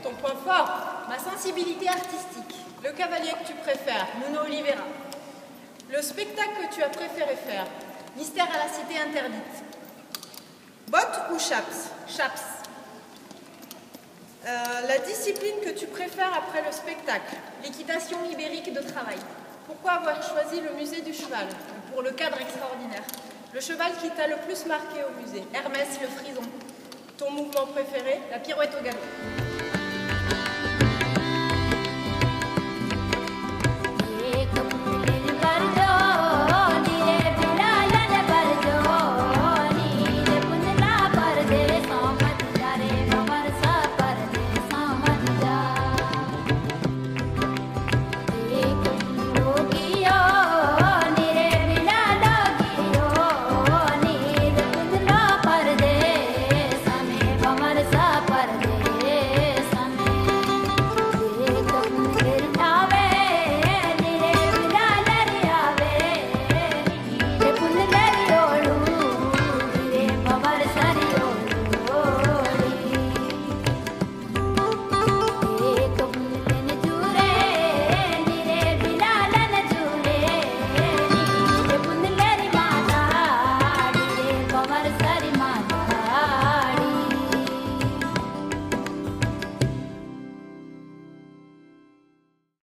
Ton point fort, ma sensibilité artistique. Le cavalier que tu préfères, Nuno Oliveira. Le spectacle que tu as préféré faire, Mystère à la cité interdite. Botte ou chaps? Chaps. La discipline que tu préfères après le spectacle, l'équitation ibérique de travail. Pourquoi avoir choisi le musée du cheval pour le cadre extraordinaire? Le cheval qui t'a le plus marqué au musée, Hermès le frison. Ton mouvement préféré, la pirouette au galop.